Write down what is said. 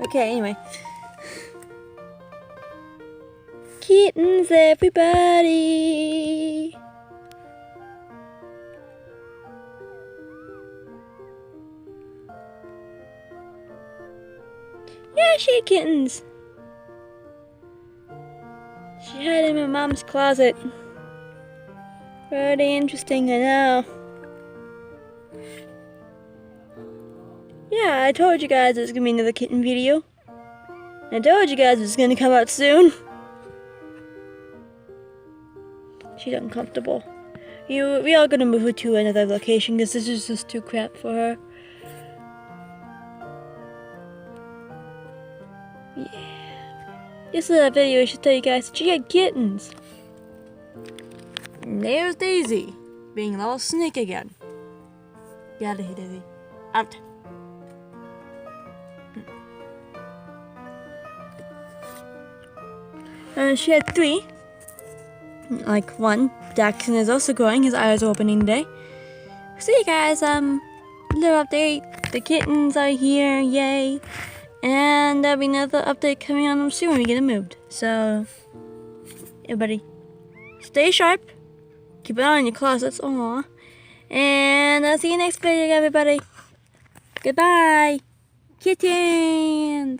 Okay, anyway. Kittens, everybody! Yeah, she had kittens. She had him in Mom's closet. Pretty interesting, I know. Yeah, I told you guys there's gonna be another kitten video. I told you guys it's gonna come out soon. She's uncomfortable. We are gonna move her to another location because this is just too crap for her. Yeah. This is a video I should tell you guys. She had kittens. And there's Daisy, being a little snake again. Get out of here, Daisy. Out. She had 3. Like 1. Jackson is also growing. His eyes are opening today. So you guys, little update. The kittens are here. Yay. And there'll be another update coming on them soon when we get them moved. So, everybody, stay sharp. Keep an eye on your closets. Aww. And I'll see you next video, everybody. Goodbye. Kittens.